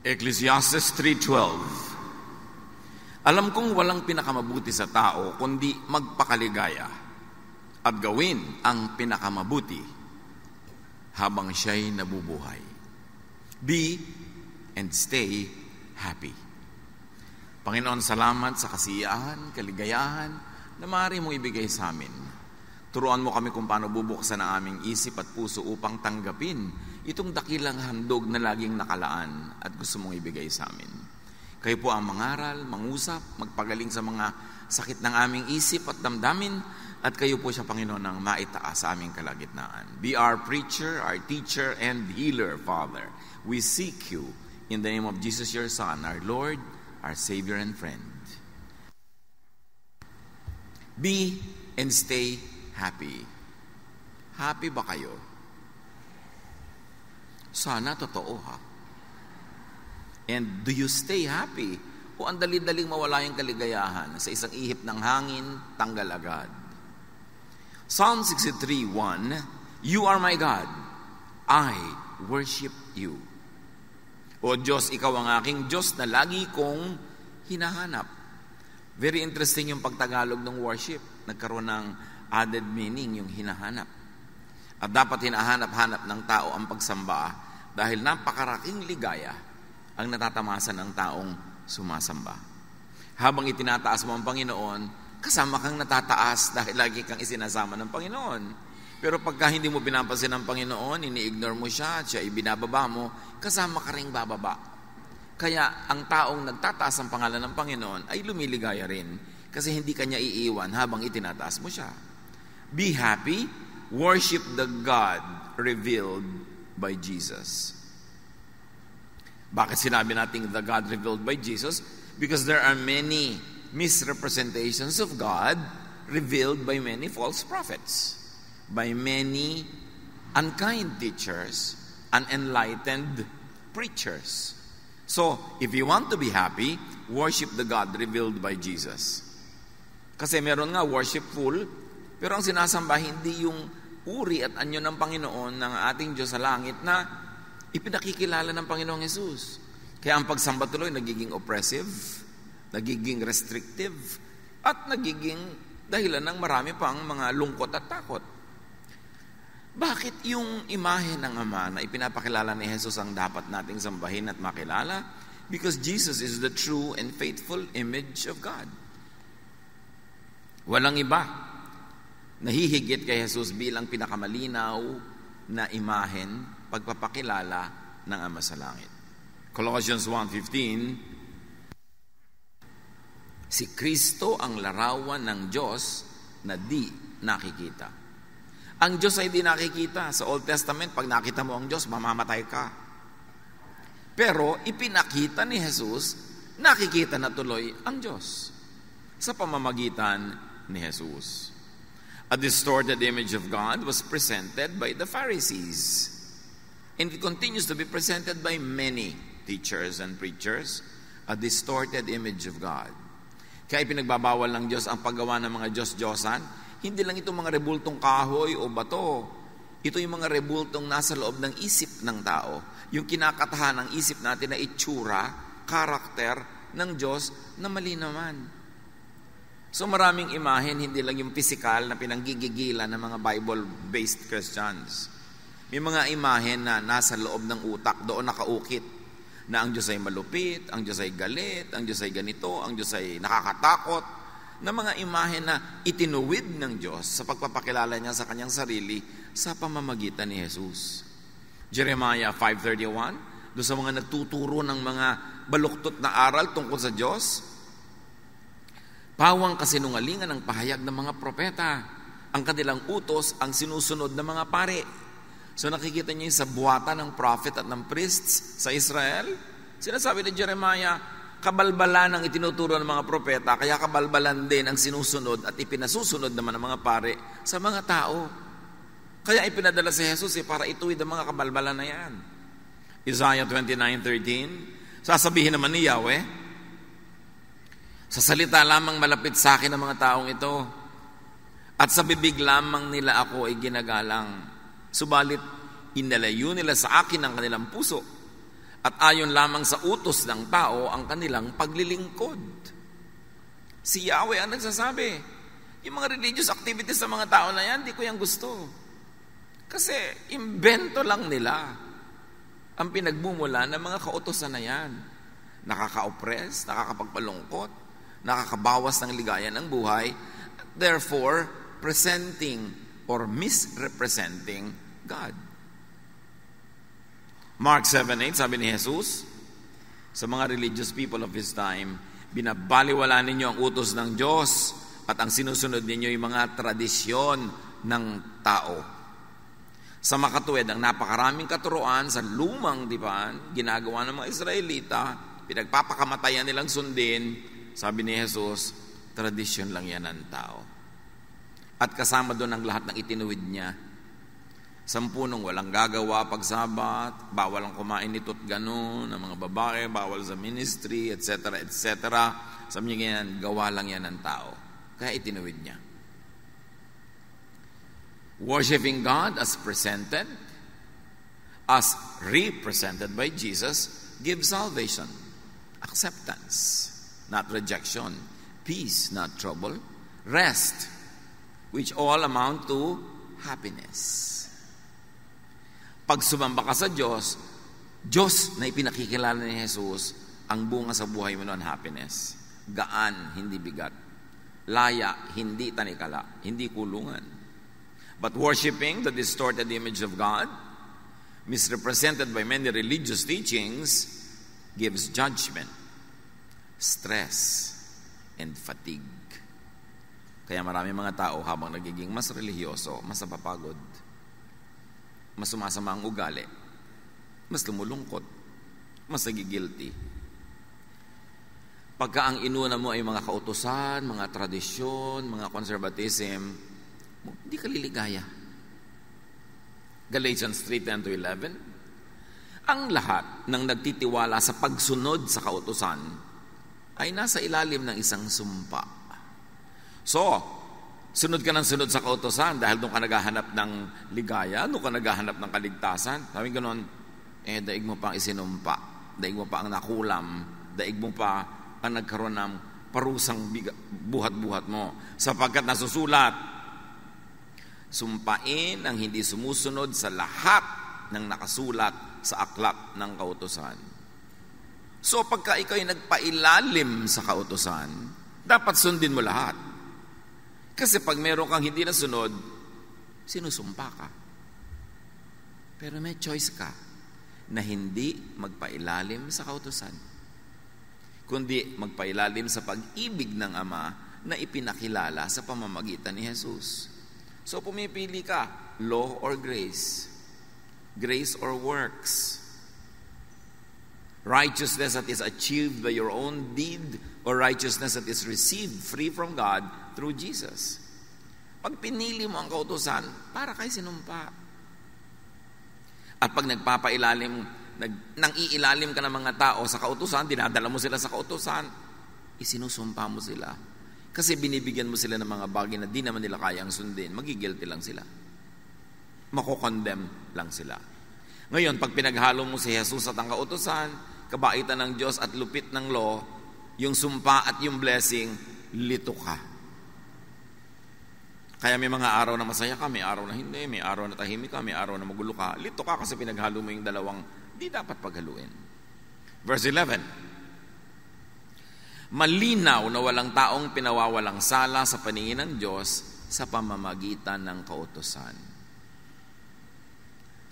Ecclesiastes 3:12. Alam kong walang pinakamabuti sa tao kundi magpakaligaya at gawin ang pinakamabuti habang siya'y nabubuhay. Be and stay happy. Panginoon, salamat sa kasiyahan, kaligayahan na maaari mong ibigay sa amin. Turuan mo kami kung paano bubuksan ang aming isip at puso upang tanggapin itong dakilang handog na laging nakalaan at gusto mong ibigay sa amin. Kayo po ang mangaral, mangusap, magpagaling sa mga sakit ng aming isip at damdamin, at kayo po siya, Panginoon, ang maitaas sa aming kalagitnaan. Be our preacher, our teacher, and healer, Father. We seek you in the name of Jesus, your Son, our Lord, our Savior and friend. Be and stay happy. Happy ba kayo? Sana totoo, ha? And do you stay happy? O ang dali-daling mawala yung kaligayahan sa isang ihip ng hangin, tanggal agad? Psalm 63:1, You are my God, I worship you. O Diyos, ikaw ang aking Diyos na lagi kong hinahanap. Very interesting yung pagtagalog ng worship. Nagkaroon ng added meaning yung hinahanap. At dapat hinahanap-hanap ng tao ang pagsamba dahil napakaraking ligaya ang natatamasa ng taong sumasamba. Habang itinataas mo ang Panginoon, kasama kang natataas dahil lagi kang isinasama ng Panginoon. Pero pagka hindi mo pinapansin ng Panginoon, ini-ignore mo siya at siya ibinababa mo, kasama ka rin bababa. Kaya ang taong nagtataas ang pangalan ng Panginoon ay lumiligaya rin kasi hindi kanya iiwan habang itinataas mo siya. Be happy, worship the God revealed by Jesus. Bakit sinabi natin the God revealed by Jesus? Because there are many misrepresentations of God revealed by many false prophets, by many unkind teachers, unenlightened preachers. So, if you want to be happy, worship the God revealed by Jesus. Kasi meron nga worshipful, pero ang sinasamba hindi yung uri at anyo ng Panginoon ng ating Diyos sa langit na ipinakikilala ng Panginoong Hesus. Kaya ang pagsamba tuloy nagiging oppressive, nagiging restrictive, at nagiging dahilan ng marami pang mga lungkot at takot. Bakit yung imahe ng Ama na ipinapakilala ni Jesus ang dapat nating sambahin at makilala? Because Jesus is the true and faithful image of God. Walang iba nahihigit kay Jesus bilang pinakamalinaw na imahen pagpapakilala ng Ama sa langit. Colossians 1:15, si Kristo ang larawan ng Diyos na di nakikita. Ang Diyos ay di nakikita. Sa Old Testament, pag nakita mo ang Diyos, mamamatay ka. Pero ipinakita ni Jesus, nakikita na tuloy ang Diyos sa pamamagitan ni Jesus. A distorted image of God was presented by the Pharisees. And it continues to be presented by many teachers and preachers, a distorted image of God. Kaya ipinagbabawal ng Diyos ang paggawa ng mga Diyos-Diyosan. Hindi lang ito mga rebultong kahoy o bato. Ito yung mga rebultong nasa loob ng isip ng tao. Yung kinakatahan ng isip natin na itsura, karakter ng Diyos na mali naman. So maraming imahen, hindi lang yung physical na pinanggigigilan ng mga Bible-based Christians. May mga imahen na nasa loob ng utak, doon nakaukit, na ang Diyos ay malupit, ang Diyos ay galit, ang Diyos ay ganito, ang Diyos ay nakakatakot, na mga imahen na itinuwid ng Diyos sa pagpapakilala niya sa kanyang sarili sa pamamagitan ni Jesus. Jeremiah 5:31, doon sa mga nagtuturo ng mga baluktot na aral tungkol sa Diyos, pawang kasinungalingan ng pahayag ng mga propeta, ang kanilang utos ang sinusunod ng mga pare. So nakikita niyo sa buwatan ng prophet at ng priests sa Israel. Sinasabi ni Jeremiah, kabalbalan ang itinuturo ng mga propeta, kaya kabalbalan din ang sinusunod at ipinasusunod naman ng mga pare sa mga tao. Kaya ipinadala si Jesus para ituwid ang mga kabalbalan na yan. Isaiah 29:13, sasabihin naman ni Yahweh, sa salita lamang malapit sa akin ang mga taong ito, at sa bibig lamang nila ako ay ginagalang. Subalit, inalayo nila sa akin ang kanilang puso, at ayon lamang sa utos ng tao ang kanilang paglilingkod. Si Yahweh ang nagsasabi. Yung mga religious activities ng mga tao na yan, di ko yan gusto. Kasi imbento lang nila ang pinagmumula ng mga kautosan na yan. Nakaka-oppress, nakakapagpalungkot, nakakabawas ng ligaya ng buhay, therefore presenting or misrepresenting God. Mark 7:8, sabi ni Jesus, sa mga religious people of His time, binabaliwala ninyo ang utos ng Diyos at ang sinusunod ninyo yung mga tradisyon ng tao. Sa makatuwid, ang napakaraming katuruan sa lumang dipan, ginagawa ng mga Israelita, pinagpapakamatayan nilang sundin, sabi ni Jesus, tradisyon lang yan ng tao. At kasama doon ang lahat ng itinuwid niya. 10 walang gagawa pag Sabat, bawal ang kumain nito't ganun, ng mga babae, bawal sa ministry, etc., etc. Sabi niya ganyan, gawa lang yan ng tao. Kaya itinuwid niya. Worshipping God as presented, as represented by Jesus, gives salvation, acceptance, not rejection, peace, not trouble, rest, which all amount to happiness. Pag sumamba ka sa Diyos, Diyos na ipinakikilala ni Jesus, ang bunga sa buhay mo noon, happiness. Gaan, hindi bigat. Laya, hindi tanikala, hindi kulungan. But worshiping the distorted image of God, misrepresented by many religious teachings, gives judgment, stress, and fatigue. Kaya marami mga tao habang nagiging mas religyoso, mas napapagod, mas sumasama ang ugali, mas lumulungkot, mas nagigilty. Pagka ang inuna mo ay mga kautusan, mga tradisyon, mga conservatism, hindi ka liligaya. Galatians 3:10-11, ang lahat ng nagtitiwala sa pagsunod sa kautusan ay nasa ilalim ng isang sumpa. So, sunod ka ng sunod sa kautusan dahil doon ka naghahanap ng ligaya, doon ka naghahanap ng kaligtasan. Sabi ganoon, daig mo pa ang isinumpa, daig mo pa ang nakulam, daig mo pa ang nagkaroon ng parusang buhat-buhat mo. Sapagkat nasusulat, sumpain ang hindi sumusunod sa lahat ng nakasulat sa aklat ng kautusan. So pagka ikaw ay nagpailalim sa kautusan, dapat sundin mo lahat. Kasi pag meron kang hindi nasunod, sinusumpa ka. Pero may choice ka na hindi magpailalim sa kautusan, kundi magpailalim sa pag-ibig ng Ama na ipinakilala sa pamamagitan ni Jesus. So pumipili ka, law or grace? Grace or works? Righteousness that is achieved by your own deed or righteousness that is received free from God through Jesus? Pag pinili mo ang kautusan, para kay sinumpa. At pag nagpapailalim, nang iilalim ka ng mga tao sa kautusan, dinadala mo sila sa kautusan, isinusumpa mo sila. Kasi binibigyan mo sila ng mga bagay na di naman nila kayang sundin. Magigilty lang sila. Makokondemn lang sila. Ngayon, pag pinaghalo mo si Jesus at ang kautusan, kabaitan ng Diyos at lupit ng law, yung sumpa at yung blessing, lito ka. Kaya may mga araw na masaya ka, may araw na hindi, may araw na tahimik ka, may araw na magulo ka. Lito ka kasi pinaghalo mo yung dalawang di dapat paghaluin. Verse 11, malinaw na walang taong pinawawalang sala sa paningin ng Diyos sa pamamagitan ng kautusan.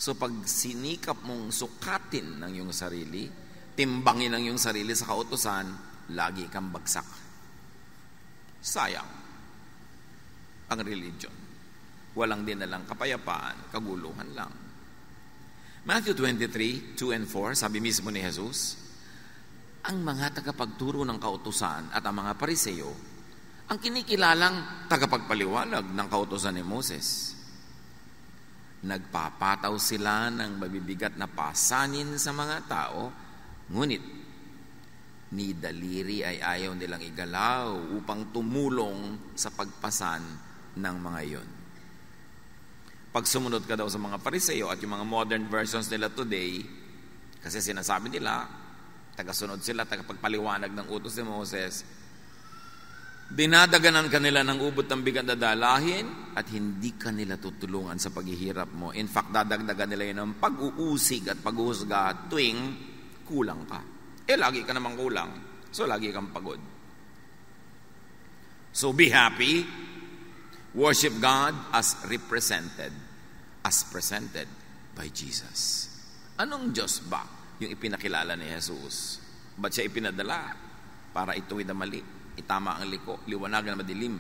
So pag sinikap mong sukatin ng iyong sarili, timbangin ang iyong sarili sa kautusan, lagi kang bagsak. Sayang ang religion. Walang dinalang kapayapaan, kaguluhan lang. Matthew 23:2 and 4, sabi mismo ni Jesus, ang mga tagapagturo ng kautusan at ang mga Pariseo, ang kinikilalang tagapagpaliwanag ng kautusan ni Moses. Nagpapataw sila ng mabibigat na pasanin sa mga tao, ngunit ni daliri ay ayaw nilang igalaw upang tumulong sa pagpasan ng mga iyon. Pag sumunod ka daw sa mga Pariseo at yung mga modern versions nila today, Kasi sinasabi nila, tagasunod sila, tagapagpaliwanag ng utos ni Moses, dinadaganan kanila ng ubod ng bigat na dalahin at hindi kanila tutulungan sa paghihirap mo. In fact, dadagdagan nila yun ng pag-uusig at pag-uhusga tuwing kulang ka. Lagi ka namang kulang. So, lagi kang pagod. So, be happy. Worship God as presented by Jesus. Anong Diyos ba yung ipinakilala ni Jesus? Ba't siya ipinadala? Para ituwid ang mali, itama ang liko, liwanagan ang madilim,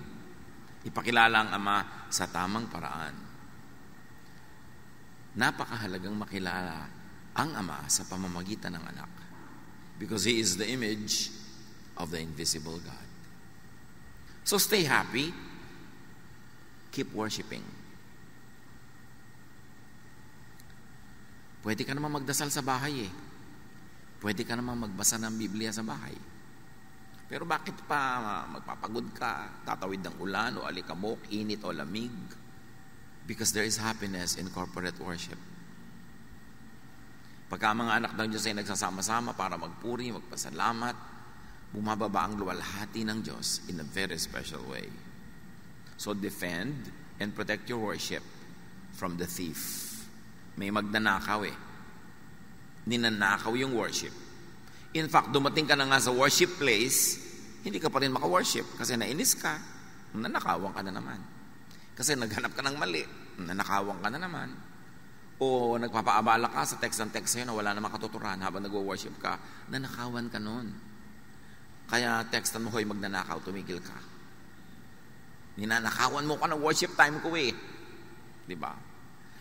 ipakilala ang Ama sa tamang paraan. Napakahalagang makilala ang Ama sa pamamagitan ng anak, because He is the image of the invisible God. So stay happy, keep worshiping. Pwede ka naman magdasal sa bahay Pwede ka naman magbasa ng Biblia sa bahay. Pero bakit pa magpapagod ka, tatawid ng ulan o alikabok, init o lamig? Because there is happiness in corporate worship. Pagka mga anak ng Diyos ay nagsasama-sama para magpuri, magpasalamat, bumababa ang luwalhati ng Diyos in a very special way. So defend and protect your worship from the thief. May magnanakaw Ninanakaw yung worship. In fact, dumating ka na nga sa worship place, hindi ka pa rin maka-worship kasi nainis ka, nanakawan ka na naman. Kasi naghanap ka ng mali, nanakawan ka na naman. O nagpapaabala ka sa text ng text sa'yo na wala namang katuturan habang nag-worship ka, nanakawan ka nun. Kaya textan mo, hoy, magnanakaw, tumigil ka. Ninanakawan mo ka ng worship time ko Diba?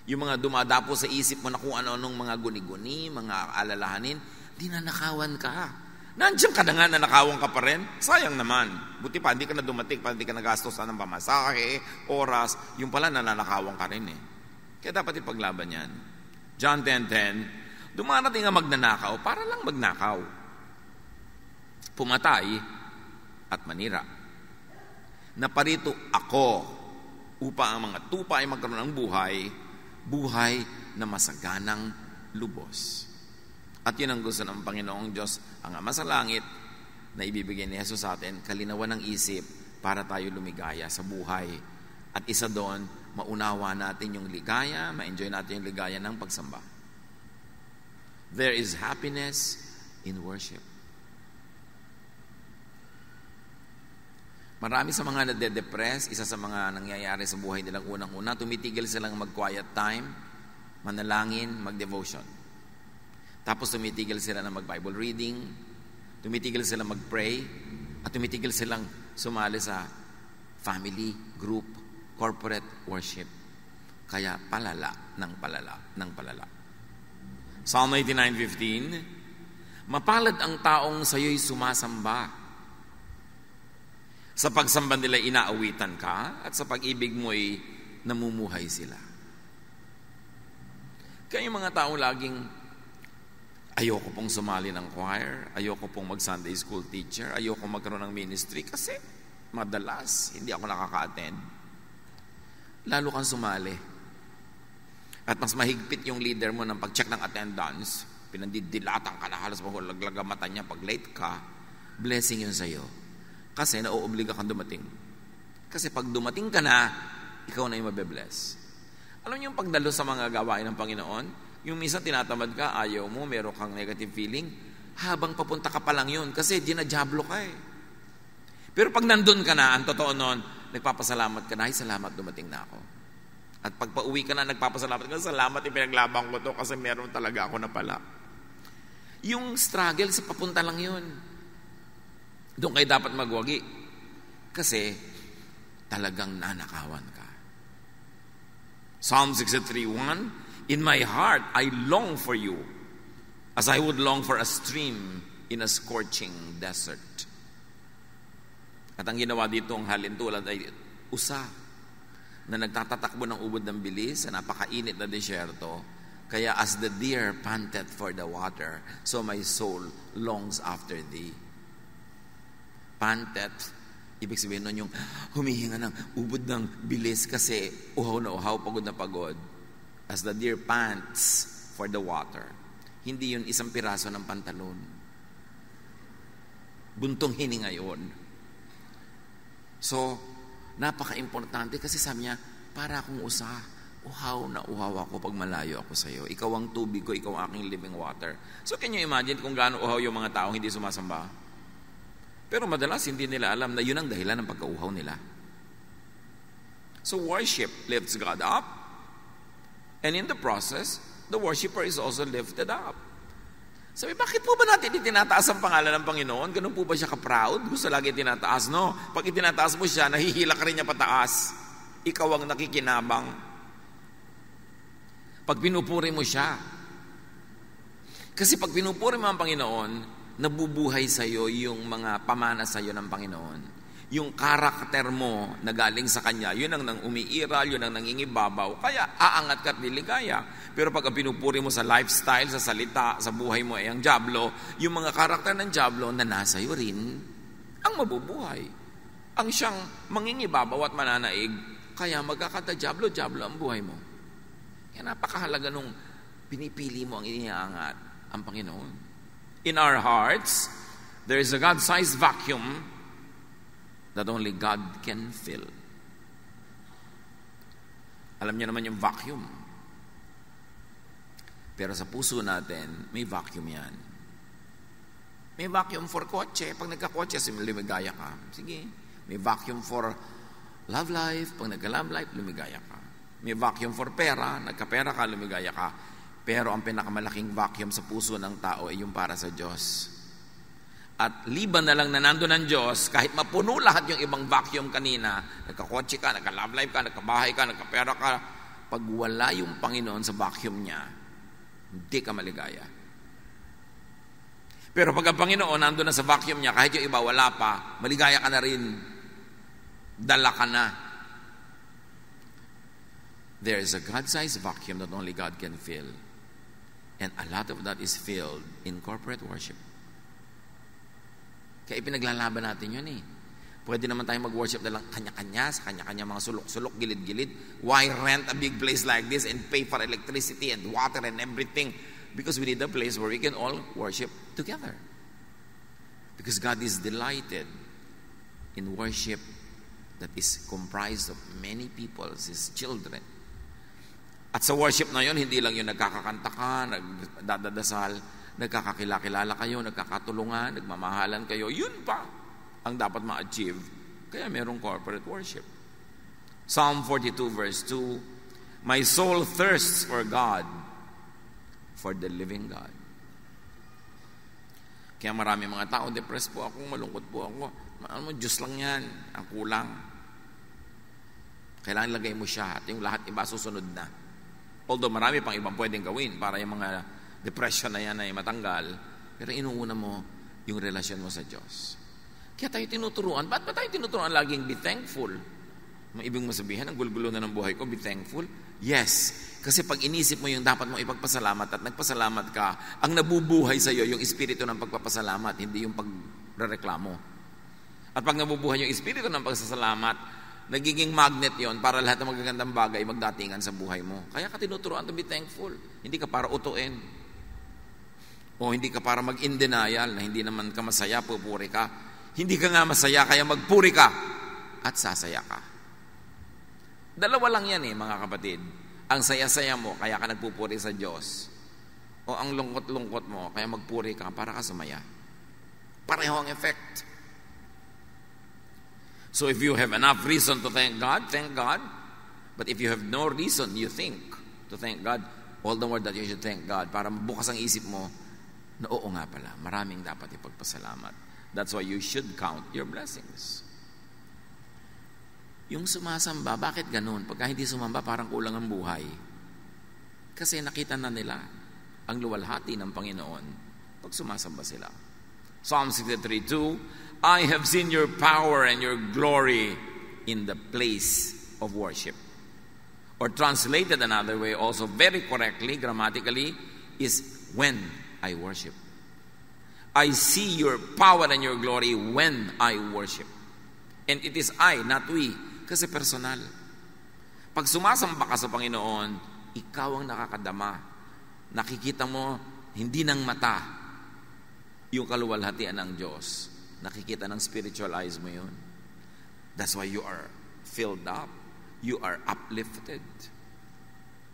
Yung mga dumadapo sa isip mo na kung ano-anong mga guni-guni, mga alalahanin, dinanakawan ka. Nandiyan ka na nga, nanakawan ka pa rin. Sayang naman. Buti pa, hindi ka na dumating, pa hindi ka nagastos ng pamasahe, oras, yung pala nananakawan ka rin Kaya dapat ipaglaban yan. John 10:10, dumarating ang magnanakaw para lang magnakaw. Pumatay at manira. Naparito ako upang ang mga tupa ay magkaroon ng buhay na masaganang lubos. At yun ang gusto ng Panginoong Diyos, ang Ama sa langit, na ibibigay ni Jesus sa atin, kalinawan ng isip para tayo lumigaya sa buhay. At isa doon, maunawa natin yung ligaya, ma-enjoy natin yung ligaya ng pagsamba. There is happiness in worship. Marami sa mga nade-depress, isa sa mga nangyayari sa buhay nilang unang-una, tumitigil silang mag-quiet time, manalangin, mag-devotion. Tapos tumitigil sila na mag-Bible reading, tumitigil silang mag-pray, at tumitigil silang sumali sa family, group, corporate worship. Kaya palala ng palala. Psalm 89:15, mapalad ang taong sa'yo'y sumasamba. Sa pagsamba nila inaawitan ka at sa pag-ibig mo'y namumuhay sila. Kaya yung mga taong laging ayoko pong sumali ng choir, ayoko pong mag-Sunday school teacher, ayoko magkaroon ng ministry kasi madalas hindi ako nakaka-attend. Lalo kang sumali. At mas mahigpit yung leader mo ng pag-check ng attendance, pinandidilatan ka na halos mahulaglag ang mata niya pag late ka, blessing yun sa'yo. Kasi nauobliga kang dumating. Kasi pag dumating ka na, ikaw na yung mabe-bless. Alam niyo yung pagdalo sa mga gawain ng Panginoon, yung minsan tinatamad ka, ayaw mo, meron kang negative feeling, habang papunta ka pa lang yun, kasi dinajablo ka Pero pag nandun ka na, ang totoo nun, nagpapasalamat ka na, ay salamat, dumating na ako. At pag pauwi ka na, nagpapasalamat ka, salamat, ipinaglabang ko to kasi meron talaga ako na pala. Yung struggle sa papunta lang yun. Doon kayo dapat magwagi. Kasi talagang nanakawan ka. Psalm 63:1, in my heart I long for you as I would long for a stream in a scorching desert. At ang ginawa dito ang halintulad ay usa na nagtatatakbo ng ubod ng bilis sa napakainit na desyerto. Kaya as the deer panteth for the water, so my soul longs after thee. Panteth, ibig sabihin nun yung humihinga ng ubod ng bilis kasi uhaw na uhaw, pagod na pagod. As the deer pants for the water. Hindi yun isang piraso ng pantalon. Buntong hininga yun. So, napaka-importante kasi sabi niya, para akong uhaw na uhaw ako pag malayo ako sa iyo. Ikaw ang tubig ko, ikaw ang aking living water. So, can you imagine kung gaano uhaw yung mga taong hindi sumasamba? Pero madalas hindi nila alam na yun ang dahilan ng pagkauhaw nila. So, worship lifts God up. And in the process, the worshiper is also lifted up. Sabi, bakit po ba natin itinataas ang pangalan ng Panginoon? Ganun po ba siya ka-proud? Gusto lagi itinataas? No. Pag itinataas mo siya, nahihila ka rin niya pataas. Ikaw ang nakikinabang. Pag pinupuri mo siya. Kasi pag pinupuri mo ang Panginoon, nabubuhay sa iyo yung mga pamana sa iyo ng Panginoon. Yung karakter mo na galing sa Kanya, yun ang nang umiiral, yun ang nangingibabaw, kaya aangat ka at liligaya. Pero pag pinupuri mo sa lifestyle, sa salita, sa buhay mo ay ang dyablo, yung mga karakter ng dyablo na nasa iyo rin, ang mabubuhay. Ang siyang mangingibabaw at mananaig, kaya magkakata-dyablo ang buhay mo. Kaya napakahalaga nung pinipili mo ang iniangat, ang Panginoon. In our hearts, there is a God-sized vacuum that only God can fill. Alam niyo naman yung vacuum. Pero sa puso natin, may vacuum yan. May vacuum for kotse. Pag nagka-kotse, lumigaya ka. Sige. May vacuum for love life. Pag nagka-love life, lumigaya ka. May vacuum for pera. Nagka-pera ka, lumigaya ka. Pero ang pinakamalaking vacuum sa puso ng tao ay yung para sa Diyos. At liban na lang na nandun ng Diyos, kahit mapuno lahat yung ibang vacuum kanina, nagka-kotse ka, nagka-love life ka, nagka-bahay ka, nagka-pera ka, pag wala yung Panginoon sa vacuum niya, hindi ka maligaya. Pero pag ang Panginoon nandun na sa vacuum niya, kahit yung iba wala pa, maligaya ka na rin. Dala ka na. There is a God-sized vacuum that only God can fill. And a lot of that is filled in corporate worship. Kaya ipinaglalaban natin yun eh. Pwede naman tayo mag-worship na lang kanya-kanya, sa kanya-kanya mga sulok-sulok, gilid-gilid. Why rent a big place like this and pay for electricity and water and everything? Because we need a place where we can all worship together. Because God is delighted in worship that is comprised of many people, His children. At sa worship na yun, hindi lang yung nagkakakanta ka, nagdadasal, nagkakakilala kayo, nagkakatulungan, nagmamahalan kayo. Yun pa ang dapat ma-achieve. Kaya merong corporate worship. Psalm 42 verse 2, my soul thirsts for God, for the living God. Kaya marami mga tao, depressed po ako, malungkot po ako. Diyos lang yan, ang kulang. Kailangan lagay mo siya at yung lahat iba susunod na. Although marami pang ibang pwedeng gawin para yung mga depression na yan ay matanggal, pero inuuna mo yung relasyon mo sa Diyos. Kaya tayo tinuturuan. Ba't ba tayo tinuturuan laging be thankful? May ibig mo sabihin, ang gulgulo na ng buhay ko, be thankful? Yes. Kasi pag inisip mo yung dapat mo ipagpasalamat at nagpasalamat ka, ang nabubuhay sa iyo yung espiritu ng pagpapasalamat, hindi yung pagrereklamo. At pag nabubuhay yung espiritu ng pagsasalamat, nagiging magnet yon para lahat ng magagandang bagay magdatingan sa buhay mo. Kaya ka tinuturuan to be thankful. Hindi ka para utuin. O hindi ka para mag-in denial na hindi naman ka masaya, pupuri ka. Hindi ka nga masaya, kaya magpuri ka at sasaya ka. Dalawa lang yan mga kapatid. Ang saya-saya mo, kaya ka nagpupuri sa Diyos. O ang lungkot-lungkot mo, kaya magpuri ka para ka sumaya. Pareho ang effect. So if you have enough reason to thank God, thank God. But if you have no reason, you think to thank God, all the more that you should thank God para bukas ang isip mo na oo nga pala, maraming dapat ipagpasalamat. That's why you should count your blessings. Yung sumasamba, bakit ganun? Pagka hindi sumamba, parang kulang ang buhay. Kasi nakita na nila ang luwalhati ng Panginoon pag sumasamba sila. Psalm 63:2, I have seen your power and your glory in the place of worship. Or translated another way, also very correctly, grammatically, is when I worship. I see your power and your glory when I worship. And it is I, not we, kasi personal. Pag sumasamba ka sa Panginoon, ikaw ang nakakadama. Nakikita mo Hindi ng mata yung kaluwalhatian ng Diyos. Nakikita ng spiritual eyes mo yun. That's why you are filled up. You are uplifted.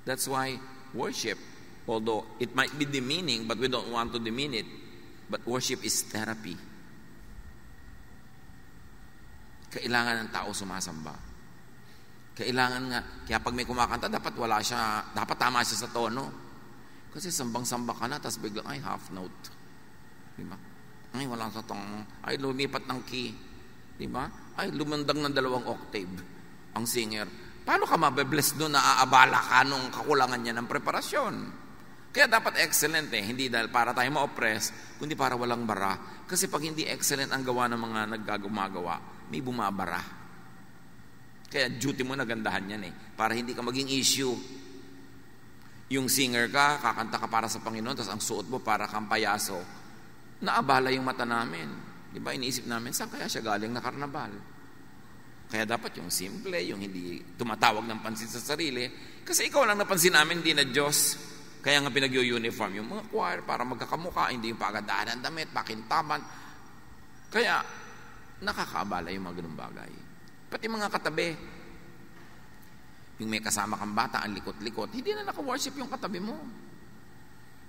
That's why worship, although it might be demeaning, but we don't want to demean it, but worship is therapy. Kailangan ng tao sumasamba. Kailangan nga, kaya pag may kumakanta, dapat tama siya sa tono. Kasi sambang-samba ka na, tapos biglang, half note. Diba? Wala sa tong, lumipat ng key. Diba? Lumundag ng 2 octave ang singer. Paano ka mabe-bless doon na aabala ka nung kakulangan niya ng preparasyon? Kaya dapat excellent hindi dahil para tayo ma-oppress, kundi para walang bara. Kasi pag hindi excellent ang gawa ng mga naggagawa, may bumabara. Kaya duty mo na gandahan yan para hindi ka maging issue. Yung singer ka, kakanta ka para sa Panginoon, tapos ang suot mo para kang payaso. Naabala yung mata namin. Di ba? Iniisip namin, saan kaya siya galing na karnabal? Kaya dapat yung simple, yung hindi tumatawag ng pansin sa sarili. Kasi ikaw lang napansin namin, hindi na Diyos. Kaya nga pinag-uniform yung mga choir para magkakamuka, hindi yung pagandahan ng damit, pakintaman. Kaya nakakaabala yung mga ganung bagay. Pati mga katabi, yung may kasama kang bata, ang likot-likot, hindi na naka-worship yung katabi mo.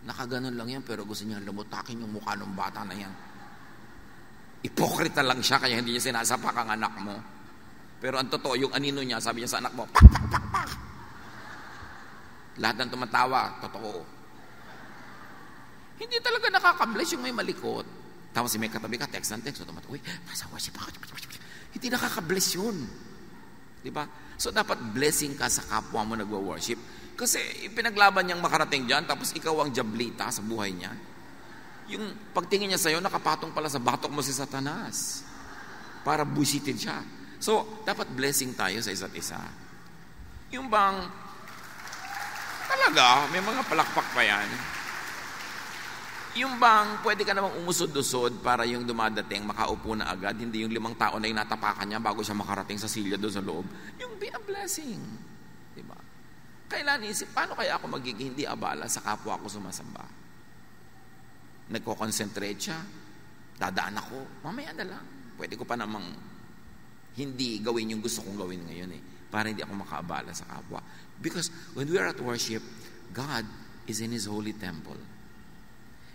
Nakaganon lang yan, pero gusto niya lumutakin yung mukha ng bata na yan. Ipokrita lang siya, kaya hindi niya sinasapak ang anak mo. Pero ang totoo, yung anino niya, sabi niya sa anak mo, pak, pak, pak, pak. Lahat ng tumatawa, totoo. Hindi talaga nakaka-bless yung may malikot. Tapos may katabi ka, text ng text, nasa worship ako. Hindi nakaka-bless yun. Diba? So dapat blessing ka sa kapwa mo nagwa-worship. Kasi pinaglaban niyang makarating dyan, tapos ikaw ang jablita sa buhay niya. Yung pagtingin niya sa'yo, nakapatong pala sa batok mo si Satanas. Para busitin siya. So, dapat blessing tayo sa isa't isa. Yung bang, talaga, may mga palakpak pa yan. Yung bang, pwede ka namang umusod-usod para yung dumadating, makaupo na agad, hindi yung 5 tao na yung natapakan niya bago siya makarating sa silya doon sa loob. Yung be a blessing. Diba? Kailan isip, paano kaya ako magiging hindi abala sa kapwa ko sumasamba? Nagko-concentrate siya, dadaan ako, mamaya na lang. Pwede ko pa namang hindi gawin yung gusto kong gawin ngayon para hindi ako makaabala sa kapwa. Because when we are at worship, God is in His holy temple.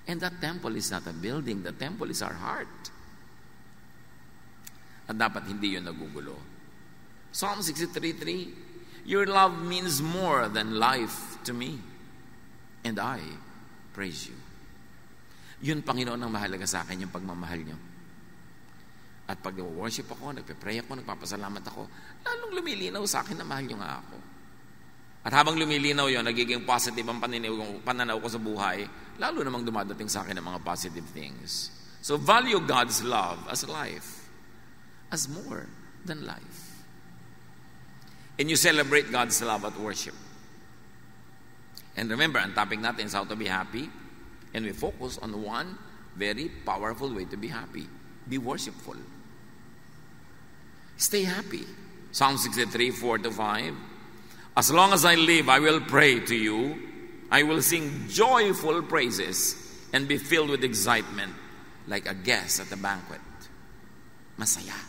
And that temple is not a building. The temple is our heart. At dapat hindi yun nagugulo. Psalm 63:3, your love means more than life to me. And I praise you. Yun, Panginoon, ang mahalaga sa akin, yung pagmamahal nyo. At pag worship ako, nagpe-pray ako, nagpapasalamat ako, lalong lumilinaw sa akin na mahal nyo nga ako. At habang lumilinaw yun, nagiging positive ang pananaw ko sa buhay, lalo namang dumadating sa akin ng mga positive things. So value God's love as life, as more than life. And you celebrate God's love at worship. And remember, ang topic natin is how to be happy. And we focus on one very powerful way to be happy. Be worshipful. Stay happy. Psalm 63:4-5. As long as I live, I will pray to you. I will sing joyful praises and be filled with excitement like a guest at a banquet. Masaya.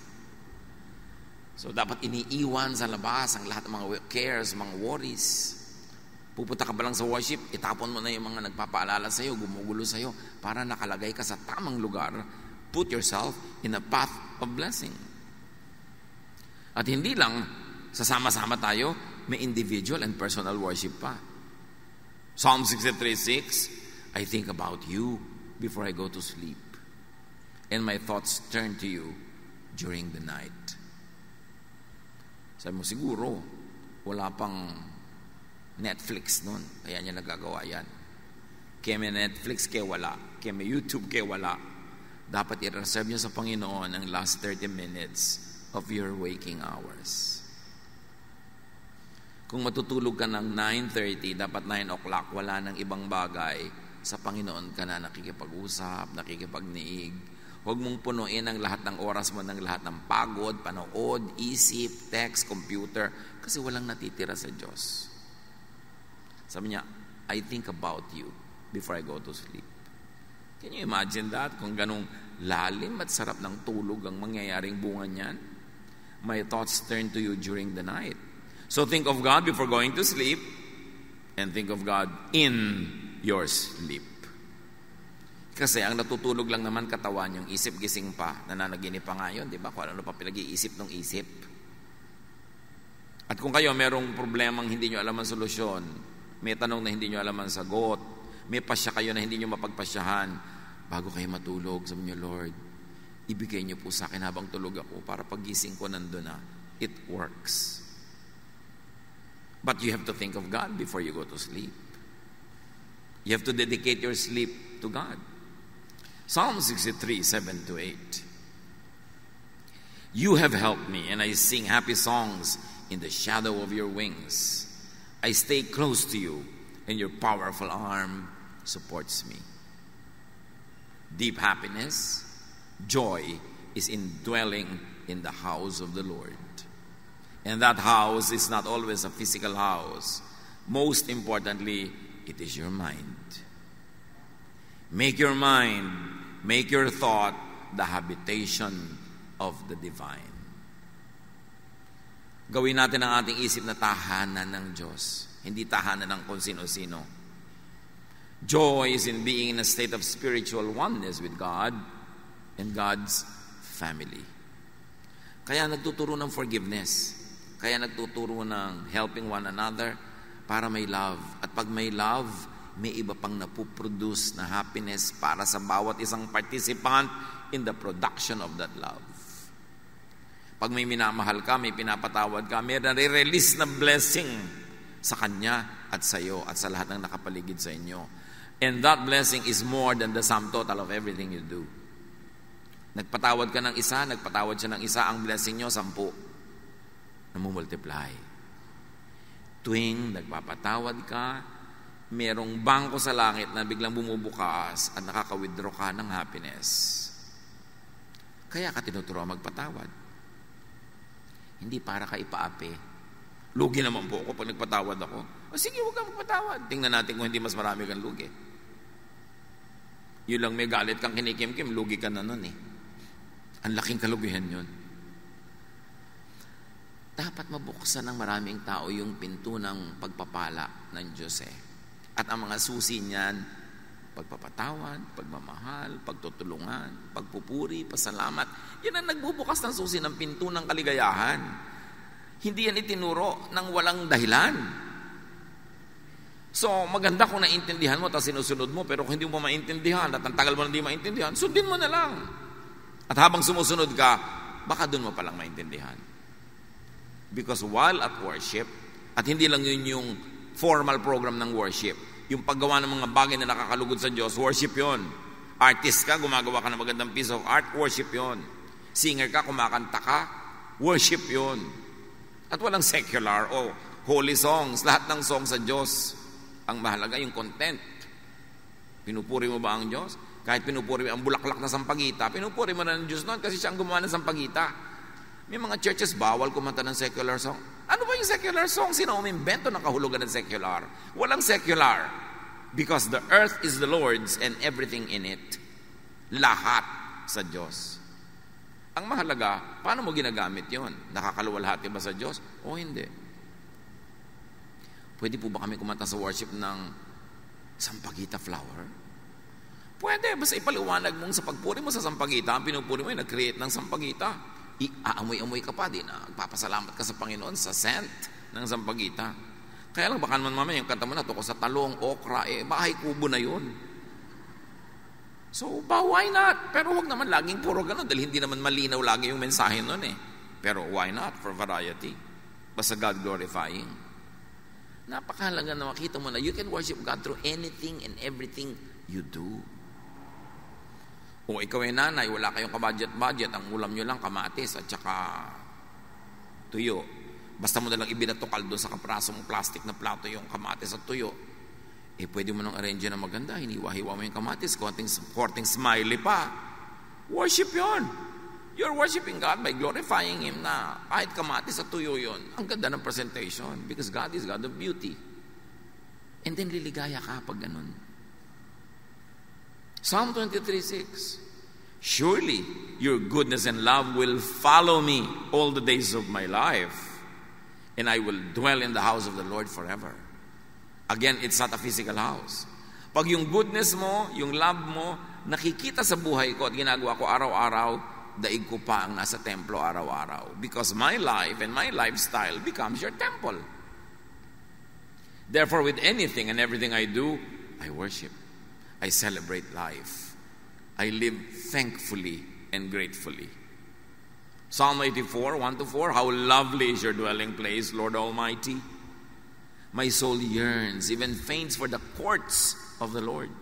So dapat iniiwan sa labas ang lahat ng mga cares, mga worries. Pupunta ka ba lang sa worship, itapon mo na yung mga nagpapaalala sa'yo, gumugulo sa'yo, para nakalagay ka sa tamang lugar. Put yourself in a path of blessing. At hindi lang sasama-sama tayo, may individual and personal worship pa. Psalm 63:6, I think about you before I go to sleep, and my thoughts turn to you during the night. Sabi mo, siguro, wala pang Netflix nun, kaya niya nagagawa yan. Kaya may Netflix, kaya wala. Kaya may YouTube, kaya wala. Dapat i-reserve niyo sa Panginoon ang last 30 minutes of your waking hours. Kung matutulog ka ng 9:30, dapat 9 o'clock, wala nang ibang bagay. Sa Panginoon ka na nakikipag-usap, nakikipagniig. Huwag mong punuin ang lahat ng oras mo ng lahat ng pagod, panood, isip, text, computer, kasi walang natitira sa Diyos. Sabi niya, I think about you before I go to sleep. Can you imagine that? Kung ganong lalim at sarap ng tulog ang mangyayaring bunga niyan. My thoughts turn to you during the night. So think of God before going to sleep, and think of God in your sleep. Kasi ang natutulog lang naman katawan, yung isip gising pa, nananaginip pa nga yun, di ba? Kung ano pa pinag-iisip ng isip. At kung kayo merong problemang hindi nyo alam ang solusyon, may tanong na hindi nyo alam ang sagot, may pasya kayo na hindi nyo mapagpasyahan, bago kayo matulog, sabi nyo, Lord, ibigay nyo po sa akin habang tulog ako para pagising ko nandun na. It works. But you have to think of God before you go to sleep. You have to dedicate your sleep to God. Psalm 63, 7-8. You have helped me, and I sing happy songs in the shadow of your wings. I stay close to you, and your powerful arm supports me. Deep happiness, joy is in dwelling in the house of the Lord. And that house is not always a physical house. Most importantly, it is your mind. Make your mind, make your thought the habitation of the divine. Gawin natin ang ating isip na tahanan ng Diyos, hindi tahanan ng kung sino-sino. Joy is in being in a state of spiritual oneness with God and God's family. Kaya nagtuturo ng forgiveness. Kaya nagtuturo ng helping one another para may love. At pag may love, may iba pang napuproduce na happiness para sa bawat isang participant in the production of that love. Pag may minamahal ka, may pinapatawad ka, may nare-release na blessing sa kanya at sa iyo at sa lahat ng nakapaligid sa inyo. And that blessing is more than the sum total of everything you do. Nagpatawad ka ng isa, nagpatawad siya ng isa, ang blessing nyo, 10. Namumultiply. Tuwing nagpapatawad ka, merong bangko sa langit na biglang bumubukas at nakaka-withdraw ka ng happiness. Kaya ka tinuturuan magpatawad. Hindi para ka ipaapi. Lugi naman po ako pag nagpatawad ako. O sige, huwag kang magpatawad. Tingnan natin kung hindi mas marami kang lugi. Yun lang may galit kang kinikim-kim, lugi ka na nun eh. Ang laking kalugihan yun. Dapat mabuksan ng maraming tao yung pinto ng pagpapala ng Diyos eh. At ang mga susi niyan, pagpapatawad, pagmamahal, pagtutulungan, pagpupuri, pasalamat. Yan ang nagbubukas ng susi ng pinto ng kaligayahan. Hindi yan itinuro ng walang dahilan. So, maganda kung naintindihan mo, tapos sinusunod mo, pero kung hindi mo maintindihan, at ang tagal mo na hindi maintindihan, sundin mo na lang. At habang sumusunod ka, baka doon mo palang maintindihan. Because while at worship, at hindi lang yun yung formal program ng worship, yung paggawa ng mga bagay na nakakalugod sa Diyos, worship yun. Artist ka, gumagawa ka ng magandang piece of art, worship yun. Singer ka, kumakanta ka, worship yun. At walang secular o holy songs, lahat ng songs sa Diyos. Ang mahalaga yung content. Pinupuri mo ba ang Diyos? Kahit pinupuri mo ang bulaklak na sampagita, pinupuri mo na ng Diyos noon kasi siya ang gumawa ng sampagita. May mga churches bawal kumanta ng secular song. Ano ba yung secular song? Sino umimbento ng kahulugan ng secular? Walang secular. Because the earth is the Lord's and everything in it. Lahat sa Diyos. Ang mahalaga, paano mo ginagamit yon? Nakakaluwalhati ba sa Diyos? O hindi? Pwede po ba kami kumanta sa worship ng sampagita flower? Pwede, basta ipaliwanag mong sa pagpuri mo sa sampagita, ang pinupuri mo ay nag-create ng sampagita. Aamoy-amoy ka pa din, nagpapasalamat ka sa Panginoon sa scent ng sampagita. Kaya lang baka naman mamaya yung kanta mo na tuko sa talong, okra, bahay kubo na yun. So, why not? Pero huwag naman laging puro ganun dahil hindi naman malinaw lagi yung mensahe nun eh. Pero why not? For variety. Basta God glorifying. Napakahalaga na makita mo na you can worship God through anything and everything you do. Kung ikaw ay nanay, wala kayong kabudget-budget, ang ulam nyo lang kamatis at saka tuyo. Basta mo nalang ibinatukal doon sa kaprasong plastic na plato yung kamatis at tuyo. Pwede mo nang arrange na maganda, hiniwa-hiwa mo yung kamatis, konting smiley pa. Worship yon. You're worshiping God by glorifying Him na kahit kamatis at tuyo yon. Ang ganda ng presentation because God is God of beauty. And then liligaya ka pag ganun. Psalm 23:6. Surely your goodness and love will follow me all the days of my life, and I will dwell in the house of the Lord forever. Again, it's not a physical house. Pag yung goodness mo, yung love mo, nakikita sa buhay ko at ginagawa ko araw-araw, daig ko pa ang nasa templo araw-araw. Because my life and my lifestyle becomes your temple. Therefore, with anything and everything I do, I worship. I celebrate life. I live thankfully and gratefully. Psalm 84, 1-4, how lovely is your dwelling place, Lord Almighty. My soul yearns, even faints for the courts of the Lord.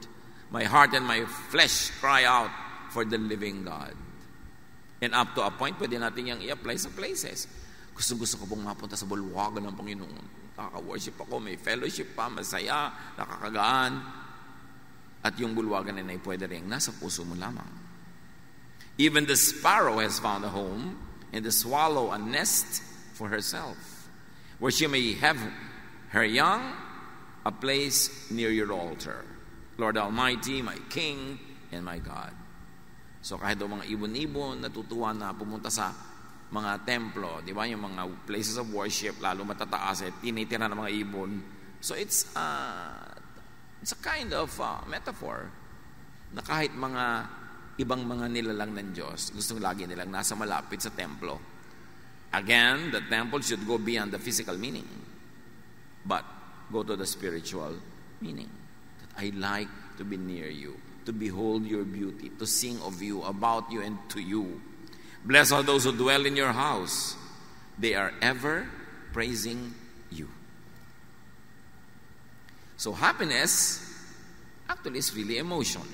My heart and my flesh cry out for the living God. And up to a point, pwede natin yung i-apply sa places. Gusto ko pong mapunta sa bulwagan ng Panginoon. Nakaka-worship ako, may fellowship pa, masaya, nakakagaan. At yung bulwagan na pwede rin nasa puso mo lamang. Even the sparrow has found a home, and the swallow a nest for herself, where she may have her young, a place near your altar. Lord Almighty, my King, and my God. So kahit daw mga ibon-ibon, natutuwa na pumunta sa mga templo, di ba? Yung mga places of worship, lalo matataas, tinitira ng mga ibon. So it's a kind of metaphor na kahit mga ibang mga nilalang ng Diyos, gustong lagi nilang nasa malapit sa templo. Again, the temple should go beyond the physical meaning, but go to the spiritual meaning. That I like to be near you, to behold your beauty, to sing of you, about you, and to you. Blessed are those who dwell in your house. They are ever praising you. So happiness actually is really emotion.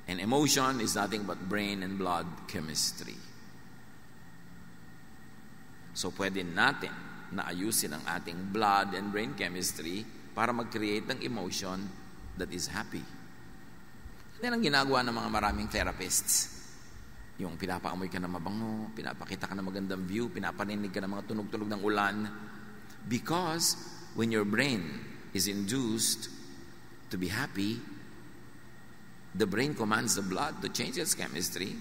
And emotion is nothing but brain and blood chemistry. So pwede natin na ayusin ang ating blood and brain chemistry para mag-create ng emotion that is happy. Yan ang ginagawa ng mga maraming therapists. Yung pinapaamoy ka na mabango, pinapakita ka na magandang view, pinapaninig ka ng mga tunog-tunog ng ulan. Because when your brain is induced to be happy, the brain commands the blood to change its chemistry,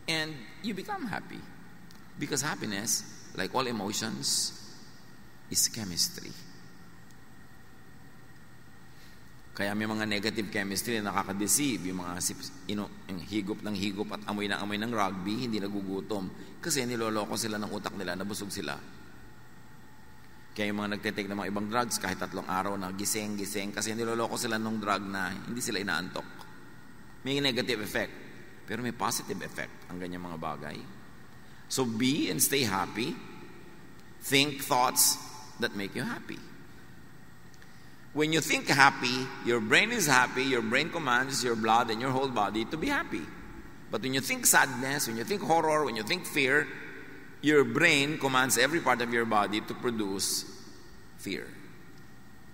and you become happy. Because happiness, like all emotions, is chemistry. Kaya may mga negative chemistry na nakaka-deceive. Yung mga yung higop ng higop at amoy ng rugby, hindi nagugutom. Kasi niloloko sila ng utak nila, nabusog sila. Kaya yung mga nagtitake ng mga ibang drugs, kahit 3 araw na gising, kasi niloloko sila ng drug na hindi sila inaantok. May negative effect, pero may positive effect ang ganyang mga bagay. So be and stay happy. Think thoughts that make you happy. When you think happy, your brain is happy, your brain commands your blood and your whole body to be happy. But when you think sadness, when you think horror, when you think fear, your brain commands every part of your body to produce fear,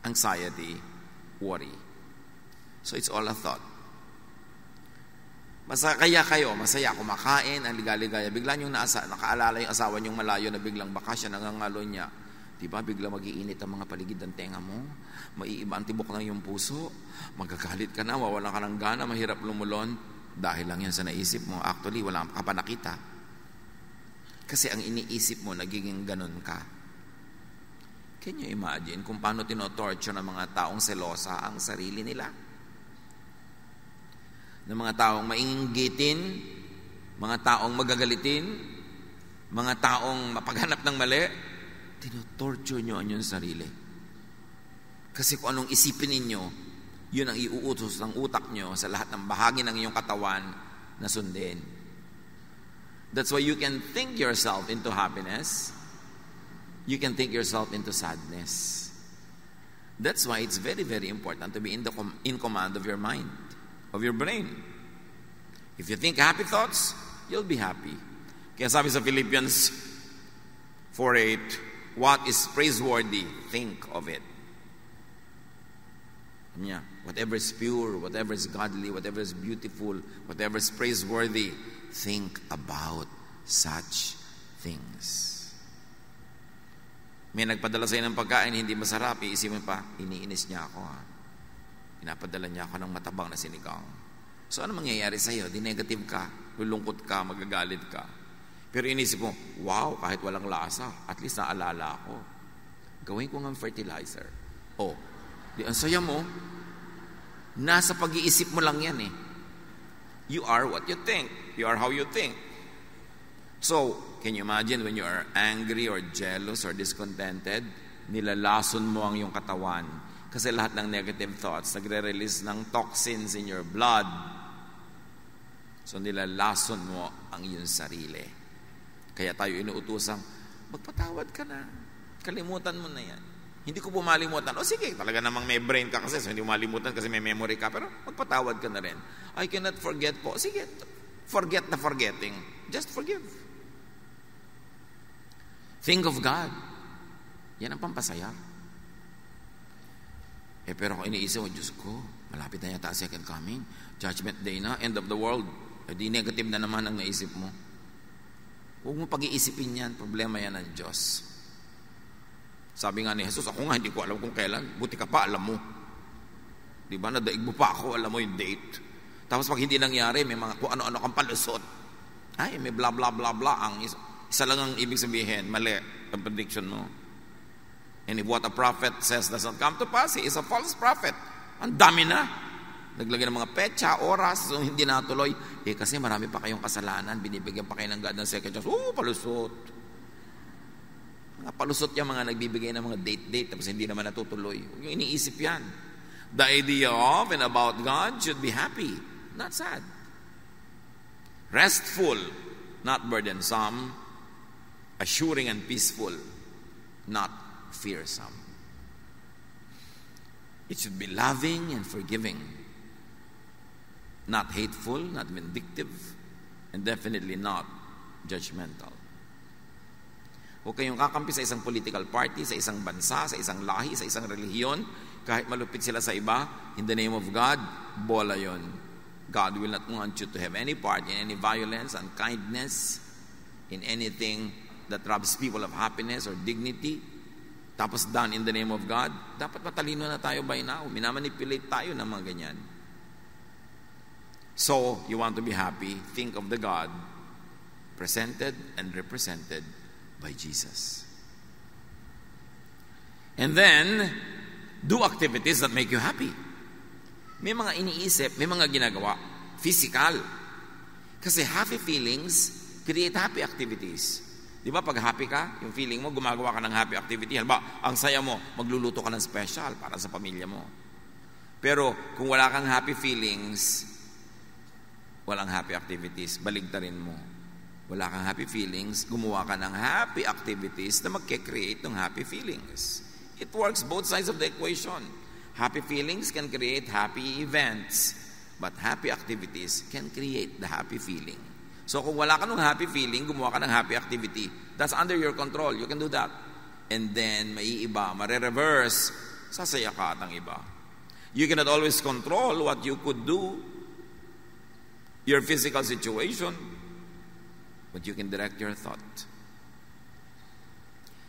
anxiety, worry. So it's all a thought. Masaya kayo, kumakain, ang ligaligaya. Bigla niyong nakaalala yung asawa niyong malayo na biglang bakasyon, nangangalo niya. Diba, bigla mag-iinit ang mga paligid ng tenga mo, maiiba ang tibok ng iyong puso, magagalit ka na, wawalan ka ng gana, mahirap lumulon, dahil lang yan sa naisip mo. Actually, wala ka pa nakita. Kasi ang iniisip mo, nagiging ganun ka. Can you imagine kung paano tinotorture ng mga taong selosa ang sarili nila? Ng mga taong mainggitin, mga taong magagalitin, mga taong mapaghanap ng mali, tinotorture nyo ang inyong sarili. Kasi kung anong isipin ninyo, yun ang iuutos ng utak nyo sa lahat ng bahagi ng iyong katawan na sundin. That's why you can think yourself into happiness. You can think yourself into sadness. That's why it's very, very important to be in command of your mind, of your brain. If you think happy thoughts, you'll be happy. Kaya sabi sa Philippians 4:8, what is praiseworthy, think of it. Yeah. Whatever is pure, whatever is godly, whatever is beautiful, whatever is praiseworthy, think about such things. May nagpadala sa'yo ng pagkain, hindi masarap, iisipin pa, iniinis niya ako. Pinapadala niya ako ng matabang na sinigang. So ano mangyayari sa'yo? Di negative ka, lulungkot ka, magagalit ka. Pero inisip mo, wow, kahit walang lasa, at least naalala ako. Gawin ko ng fertilizer. Oh, di ang saya mo, nasa pag-iisip mo lang yan eh. You are what you think. You are how you think. So, can you imagine when you are angry or jealous or discontented, nilalason mo ang iyong katawan. Kasi lahat ng negative thoughts, nagre-release ng toxins in your blood. So, nilalason mo ang iyong sarili. Kaya tayo inuutosang, magpatawad ka na. Kalimutan mo na yan. Hindi ko pumalimutan. O sige, talaga namang may brain ka kasi, so hindi mo malimutan kasi may memory ka. Pero magpatawad ka na rin. I cannot forget po. Sige, forget na forgetting. Just forgive. Think of God. Yan ang pampasaya. Pero kung iniisip mo, Diyos ko, malapit na yata second coming. Judgment day na, end of the world. Di negative na naman ang naisip mo. Huwag mo pag-iisipin yan. Problema yan ng Diyos. Sabi nga ni Jesus, ako nga hindi ko alam kung kailan. Buti ka pa, alam mo. Diba? Nadaig mo pa ako, alam mo yung date. Tapos pag hindi nangyari, may mga kung ano-ano kang palusot. Ay, may blah blah blah blah. Ang isa lang ang ibig sabihin, mali ang prediction mo. And if what a prophet says does not come to pass, he is a false prophet. Ang dami na. Naglagay ng mga petsa, oras, so hindi natuloy. Kasi marami pa kayong kasalanan, binibigyan pa kayo ng God ng second chance. Palusot. Mga palusot yung mga nagbibigay ng mga date, tapos hindi naman natutuloy. Yung iniisip yan. The idea of and about God should be happy, not sad. Restful, not burdensome. Assuring and peaceful, not fearsome. It should be loving and forgiving, not hateful, not vindictive, and definitely not judgmental. Huwag kayong kakampi sa isang political party, sa isang bansa, sa isang lahi, sa isang relihiyon, kahit malupit sila sa iba, in the name of God, bola yon. God will not want you to have any part in any violence, unkindness, in anything that robs people of happiness or dignity. Tapos done in the name of God. Dapat matalino na tayo by now. Minamanipulate tayo ng mga ganyan. So, you want to be happy, think of the God presented and represented by Jesus. And then, do activities that make you happy. May mga iniisip, may mga ginagawa, physical. Kasi happy feelings create happy activities. Di ba pag happy ka, yung feeling mo, gumagawa ka ng happy activity. Halimbawa, ang saya mo, magluluto ka ng special para sa pamilya mo. Pero kung wala kang happy feelings, walang happy activities, baligtarin mo. Wala kang happy feelings, gumawa ka ng happy activities na magke-create ng happy feelings. It works both sides of the equation. Happy feelings can create happy events, but happy activities can create the happy feeling. So kung wala ka ng happy feeling, gumawa ka ng happy activity. That's under your control. You can do that. And then, maiiba, mare-reverse, sasaya ka at ang iba. You cannot always control what you could do, your physical situation, but you can direct your thought.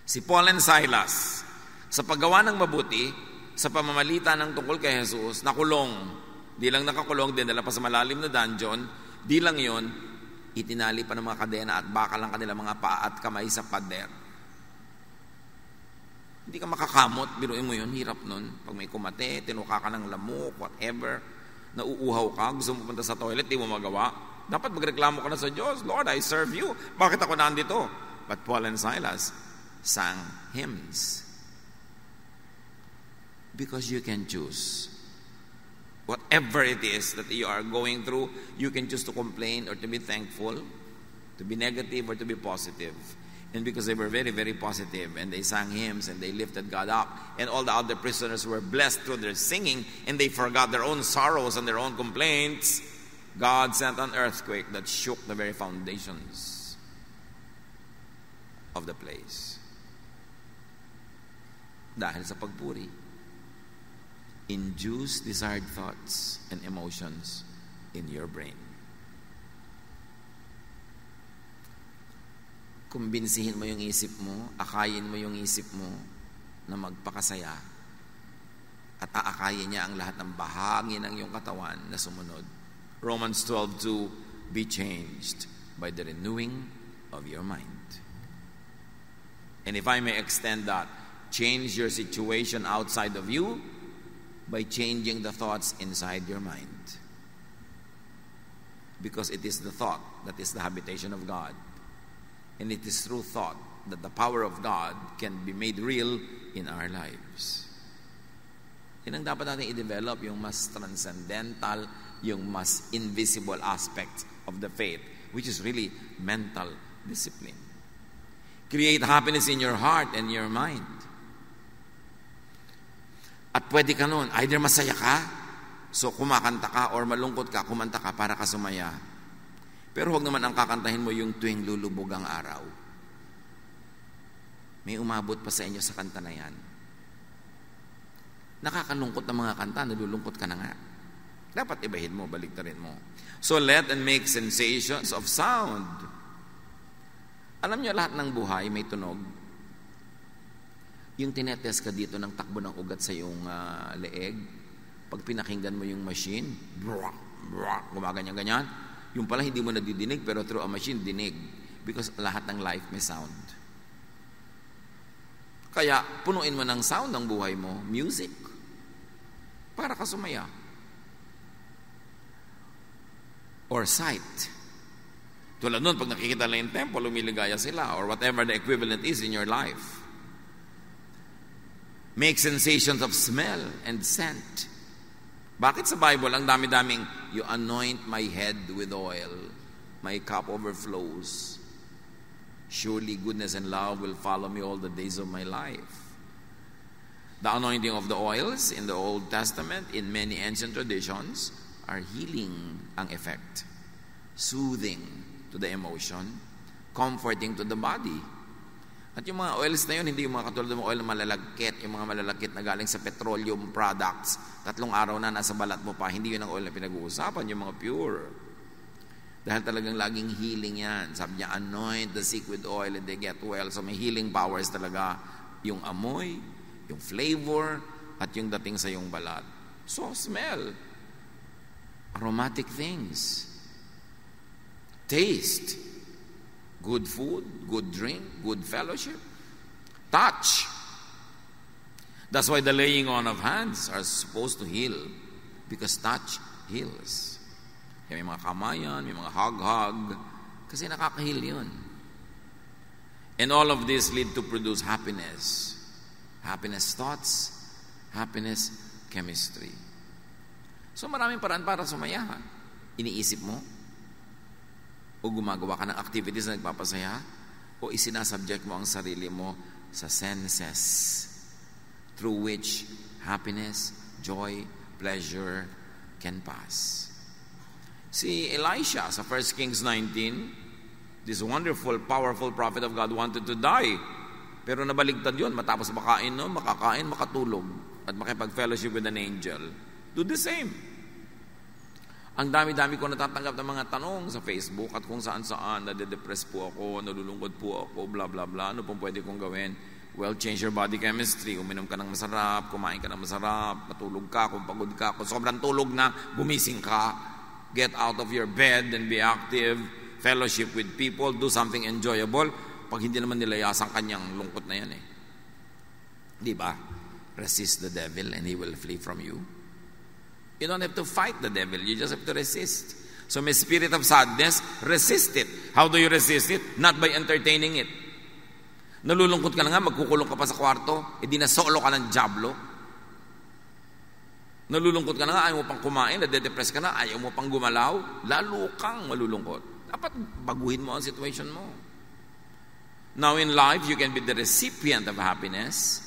Si Paul and Silas, sa paggawa ng mabuti, sa pamamalita ng tungkol kay Jesus, nakulong. Di lang nakakulong, dinala pa sa malalim na dungeon. Di lang yon, itinali pa ng mga kadena at bakal ang kanilang mga paa at kamay sa pader. Hindi ka makakamot, biruin mo yun, hirap nun. Pag may kumate, tinuka ka ng lamok, whatever, nauuhaw ka, gusto mo punta sa toilet, di mo magawa. Dapat magreklamo ka na sa Diyos, Lord, I serve you. Bakit ako nandito? But Paul and Silas sang hymns. Because you can choose. Whatever it is that you are going through, you can choose to complain or to be thankful, to be negative or to be positive. And because they were very, very positive, and they sang hymns and they lifted God up, and all the other prisoners were blessed through their singing, and they forgot their own sorrows and their own complaints, God sent an earthquake that shook the very foundations of the place. Dahil sa pagpuri. Induce desired thoughts and emotions in your brain. Kumbinsihin mo yung isip mo, akayin mo yung isip mo na magpakasaya at aakayin niya ang lahat ng bahagi ng iyong katawan na sumunod. Romans 12:2, be changed by the renewing of your mind. And if I may extend that, change your situation outside of you by changing the thoughts inside your mind. Because it is the thought that is the habitation of God. And it is through thought that the power of God can be made real in our lives. Yan ang dapat natin i-develop, yung mas transcendental, yung mas invisible aspects of the faith, which is really mental discipline. Create happiness in your heart and your mind. At pwede ka nun, either masaya ka, so kumakanta ka, or malungkot ka, kumanta ka para ka sumaya. Pero huwag naman ang kakantahin mo yung tuwing lulubog ang araw. May umabot pa sa inyo sa kanta na yan. Nakakalungkot na mga kanta, nalulungkot ka na nga. Dapat ibahin mo, baliktarin mo. So let and make sensations of sound. Alam niyo, lahat ng buhay may tunog. Yung tinetest ka dito ng takbo ng ugat sa iyong leeg, pag pinakinggan mo yung machine, gumaganyan-ganyan, yung pala hindi mo nadidinig, pero through a machine, dinig. Because lahat ng life may sound. Kaya, punuin mo ng sound ng buhay mo, music, para ka sumaya. Or sight. Tulad nun, pag nakikita lang yung temple, lumiligaya sila, or whatever the equivalent is in your life. Make sensations of smell and scent. Bakit sa Bible, ang dami-daming, you anoint my head with oil, my cup overflows. Surely goodness and love will follow me all the days of my life. The anointing of the oils in the Old Testament, in many ancient traditions, are healing ang effect. Soothing to the emotion, comforting to the body. At yung mga oils na yun, hindi yung mga katulad ng oil na malalagkit, yung mga malalagkit na galing sa petroleum products, 3 araw na nasa balat mo pa, hindi yun ang oil na pinag-uusapan, yung mga pure. Dahil talagang laging healing yan. Sabi niya, anoint the sick with oil and they get well. So may healing powers talaga, yung amoy, yung flavor, at yung dating sa yung balat. So smell, aromatic things, taste, good food, good drink, good fellowship, touch. That's why the laying on of hands are supposed to heal, because touch heals. Kaya may mga kamayan, may mga hug-hug, kasi nakaka-heal yun. And all of this lead to produce happiness. Happiness thoughts, happiness chemistry. So maraming paraan para sumaya. Iniisip mo, o gumagawa ka ng activities na nagpapasaya, o isinasubject mo ang sarili mo sa senses through which happiness, joy, pleasure can pass. Si Elisha sa 1 Kings 19, this wonderful, powerful prophet of God wanted to die. Pero nabaligtad yun, matapos makakain, makatulog, at makipag-fellowship with an angel. Do the same. Ang dami-dami ko natatanggap ng mga tanong sa Facebook at kung saan-saan, nade-depress po ako, nalulungkot po ako, blah, blah, blah. Ano pong pwede kong gawin? Well, change your body chemistry. Uminom ka ng masarap, kumain ka ng masarap, matulog ka, kung pagod ka, kung sobrang tulog na, gumising ka. Get out of your bed and be active. Fellowship with people, do something enjoyable. Pag hindi naman nilayasan kanyang lungkot na yan eh. Di ba? Resist the devil and he will flee from you. You don't have to fight the devil. You just have to resist. So may spirit of sadness, resist it. How do you resist it? Not by entertaining it. Nalulungkot ka na nga, magkukulong ka pa sa kwarto, di na solo ka ng diablo. Nalulungkot ka na nga, ayaw mo pang kumain, nade-depress ka na, ayaw mo pang gumalaw, lalo kang malulungkot. Dapat baguhin mo ang situation mo. Now in life, you can be the recipient of happiness,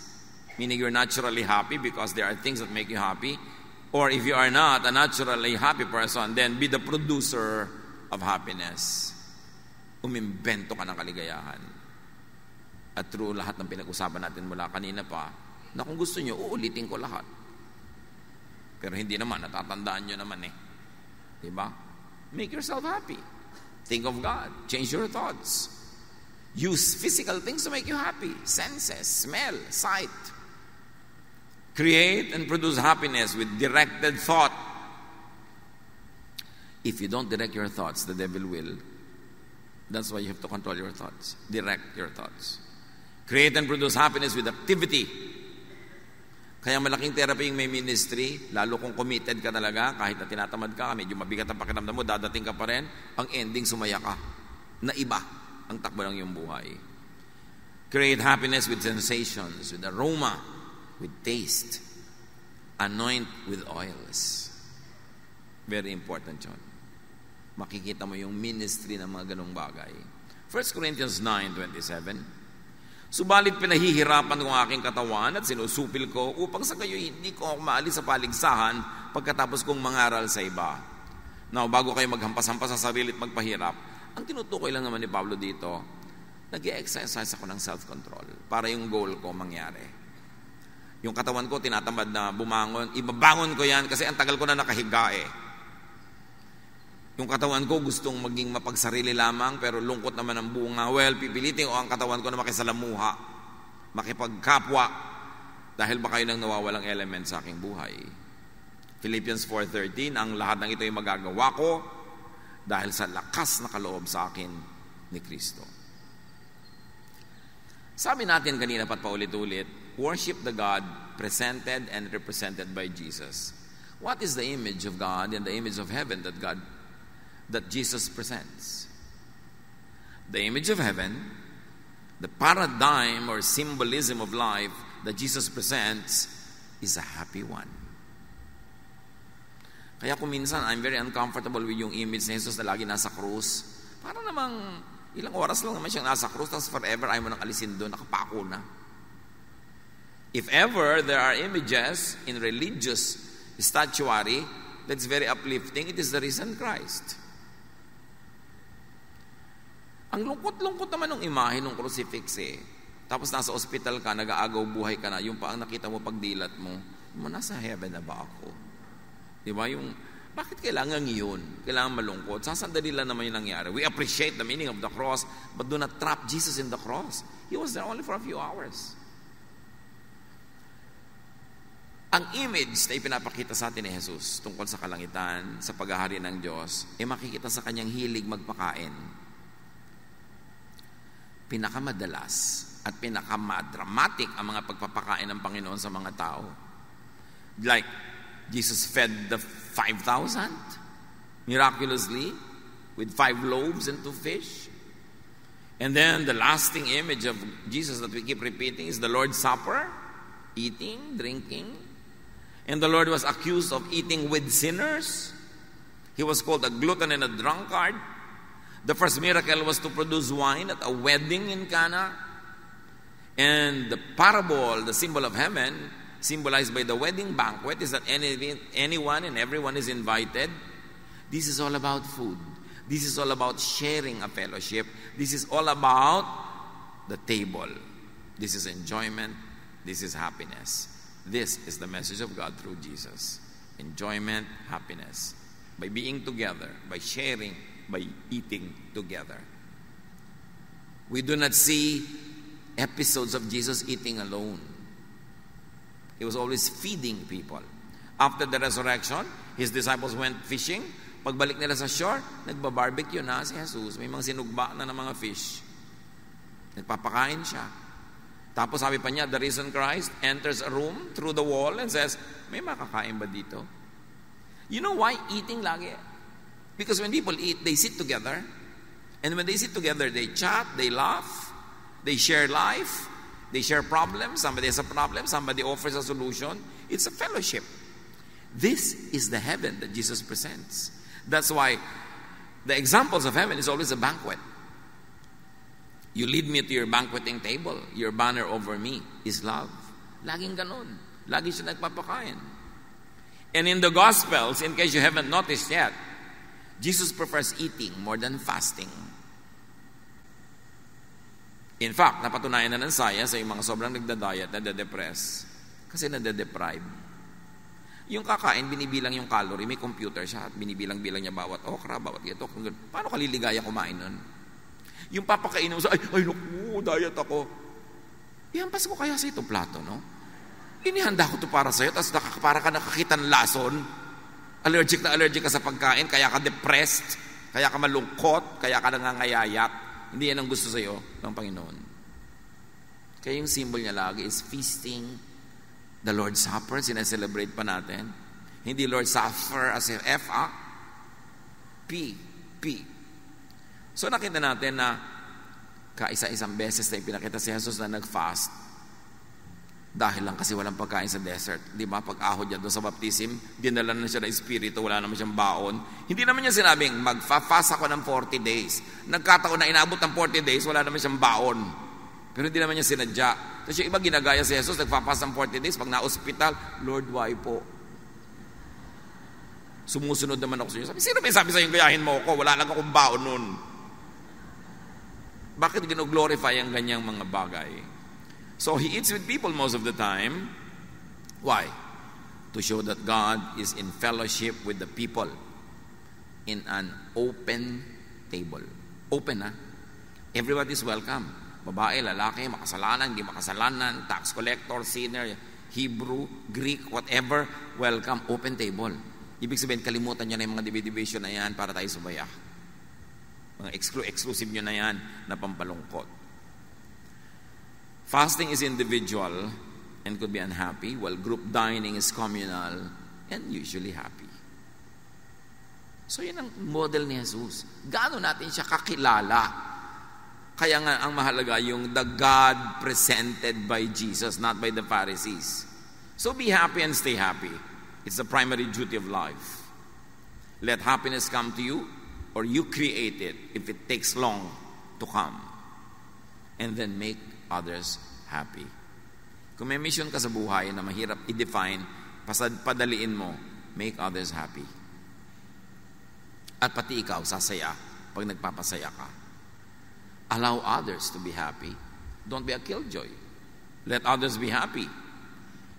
meaning you're naturally happy because there are things that make you happy. Or if you are not a naturally happy person, then be the producer of happiness. Umimbento ka ng kaligayahan. At through lahat ng pinag-usapan natin mula kanina pa, na kung gusto nyo, uulitin ko lahat. Pero hindi naman, natatandaan nyo naman eh. Diba? Make yourself happy. Think of God. Change your thoughts. Use physical things to make you happy. Senses, smell, sight. Create and produce happiness with directed thought. If you don't direct your thoughts, the devil will. That's why you have to control your thoughts. Direct your thoughts. Create and produce happiness with activity. Kaya malaking therapy yung may ministry, lalo kung committed ka talaga, kahit na tinatamad ka, medyo mabigat ang pakiramdam mo, dadating ka pa rin, ang ending sumaya ka. Na iba ang takbo ng iyong buhay. Create happiness with sensations, with aroma, with taste. Anoint with oils. Very important yun. Makikita mo yung ministry ng mga ganong bagay. 1 Corinthians 9:27. Subalit pinahihirapan ko ang aking katawan at sinusupil ko upang sa kayo hindi ko ako maalis sa paligsahan pagkatapos kong mangaral sa iba. Now, bago kayo maghampas-hampas sa sarili at magpahirap, ang tinutukoy lang naman ni Pablo dito, nag-i-exercise ako ng self-control para yung goal ko mangyari. Yung katawan ko tinatamad na bumangon, ibabangon ko yan kasi ang tagal ko na nakahiga eh. Yung katawan ko gustong maging mapagsarili lamang pero lungkot naman ang bunga. Well, pipilitin ko ang katawan ko na makisalamuha, makipagkapwa dahil baka yun ang nawawalang element sa aking buhay. Philippians 4:13, ang lahat ng ito ay magagawa ko dahil sa lakas na kaloob sa akin ni Kristo. Sabi natin kanina pat paulit-ulit, worship the God presented and represented by Jesus. What is the image of God and the image of heaven that Jesus presents? The image of heaven, the paradigm or symbolism of life that Jesus presents is a happy one. Kaya kung minsan I'm very uncomfortable with yung image ni Jesus na lagi nasa krus, para namang ilang oras lang naman siyang nasa krus, tapos forever ayaw mo nang alisin doon, nakapako na. If ever there are images in religious statuary that's very uplifting, it is the risen Christ. Ang lungkot-lungkot naman ng imahe ng crucifix eh. Tapos nasa ospital ka, nag-aagaw buhay ka na, yung pa ang nakita mo pagdilat mo, nasa heaven na ba ako? Di ba? Yung, bakit kailangan yun? Kailangan malungkot. Sasandali lang naman yung nangyari. We appreciate the meaning of the cross, but do not trap Jesus in the cross. He was there only for a few hours. Ang image na ipinapakita sa atin ni Jesus tungkol sa kalangitan, sa paghahari ng Diyos, ay makikita sa kanyang hilig magpakain. Pinakamadalas at pinakamadramatic ang mga pagpapakain ng Panginoon sa mga tao. Like, Jesus fed the 5,000 miraculously with 5 loaves and 2 fish. And then the lasting image of Jesus that we keep repeating is the Lord's Supper, eating, drinking. And the Lord was accused of eating with sinners. He was called a glutton and a drunkard. The first miracle was to produce wine at a wedding in Cana. And the parable, the symbol of heaven, symbolized by the wedding banquet, is that anyone and everyone is invited. This is all about food. This is all about sharing a fellowship. This is all about the table. This is enjoyment. This is happiness. This is the message of God through Jesus. Enjoyment, happiness. By being together, by sharing, by eating together. We do not see episodes of Jesus eating alone. He was always feeding people. After the resurrection, his disciples went fishing. Pagbalik nila sa shore, nagba-barbecue na si Jesus. May mga sinugba na ng mga fish. Nagpapakain siya. Tapos sabi pa niya, the risen Christ enters a room through the wall and says, may makakain ba dito? You know why eating lagi? Because when people eat, they sit together. And when they sit together, they chat, they laugh, they share life, they share problems. Somebody has a problem, somebody offers a solution. It's a fellowship. This is the heaven that Jesus presents. That's why the examples of heaven is always a banquet. You lead me to your banqueting table. Your banner over me is love. Laging ganun. Lagi siya nagpapakain. And in the Gospels, in case you haven't noticed yet, Jesus prefers eating more than fasting. In fact, napatunayan na ng science sa yung mga sobrang nagda-diet, nade-depress, kasi nade-deprive. Yung kakain, binibilang yung calorie, may computer siya, binibilang-bilang niya bawat okra, bawat ito. Paano ka liligaya kumain nun? Yung papakainin mo sa, ay naku, diet ako. Ihampas ko kaya sa itong plato, no? inihanda ko to para sa'yo, tapos para ka nakakita ng lason, allergic ka sa pagkain, kaya ka depressed, kaya ka malungkot, kaya ka nangangayayat. Hindi yan ang gusto sa'yo ng Panginoon. Kaya yung symbol niya lagi is feasting, the Lord's Supper, sineselebrate pa natin. Hindi Lord's Supper as in F, P. So nakita natin na kaisa-isang beses na ipinakita si Jesus na nag-fast dahil lang kasi walang pagkain sa desert. Di ba? Pag-ahod niya doon sa baptism, dinala na siya ng Espiritu, wala naman siyang baon. Hindi naman niya sinabing, mag-fast ako ng 40 days. Nagkataon na inabot ng 40 days, wala naman siyang baon. Pero hindi naman niya sinadya. Tapos yung iba ginagaya si Jesus, nagpa-fast ng 40 days, pag na-hospital, Lord, why po? Sumusunod naman ako sa inyo. Sino may sabi sa inyo, gayahin mo ako? Wala lang akong baon nun. Bakit gino-glorify ang ganyang mga bagay? So he eats with people most of the time. Why? To show that God is in fellowship with the people in an open table. Open, ha? Everybody is welcome. Babae, lalaki, makasalanan, hindi makasalanan, tax collector, sinner, Hebrew, Greek, whatever, welcome, open table. Ibig sabihin, kalimutan nyo na yung mga division na yan para tayo sumaya. Mga exclusive nyo na yan na pampalungkot. Fasting is individual and could be unhappy, while group dining is communal and usually happy. So yan ang model ni Jesus. Gaano natin siya kakilala? Kaya nga ang mahalaga yung the God presented by Jesus, not by the Pharisees. So be happy and stay happy. It's the primary duty of life. Let happiness come to you, or you create it if it takes long to come. And then make others happy. Kung may mission ka sa buhay na mahirap i-define, padaliin mo, make others happy. At pati ikaw, sasaya pag nagpapasaya ka. Allow others to be happy. Don't be a killjoy. Let others be happy.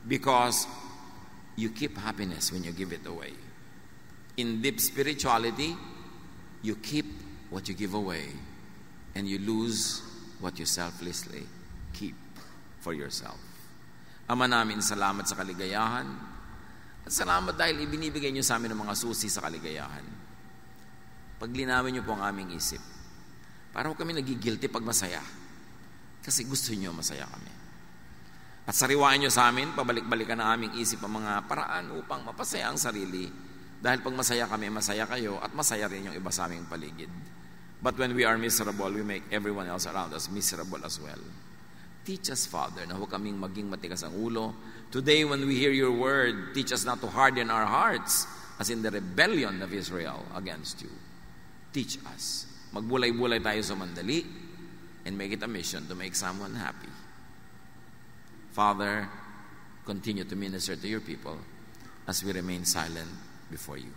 Because you keep happiness when you give it away. In deep spirituality, you keep what you give away, and you lose what you selflessly keep for yourself. Ama namin, salamat sa kaligayahan, at salamat dahil ibinibigay niyo sa amin ang mga susi sa kaligayahan. Paglinawin niyo po ang aming isip, para kami nagigilty pag masaya, kasi gusto niyo masaya kami. At sariwain niyo sa amin, pabalik-balikan ang aming isip ang mga paraan upang mapasaya ang sarili. Dahil pag masaya kami, masaya kayo, at masaya rin yung iba sa aming paligid. But when we are miserable, we make everyone else around us miserable as well. Teach us, Father, na huwag kaming maging matigas ang ulo. Today, when we hear your word, teach us not to harden our hearts as in the rebellion of Israel against you. Teach us. Magbulay-bulay tayo sa mandali and make it a mission to make someone happy. Father, continue to minister to your people as we remain silent before you.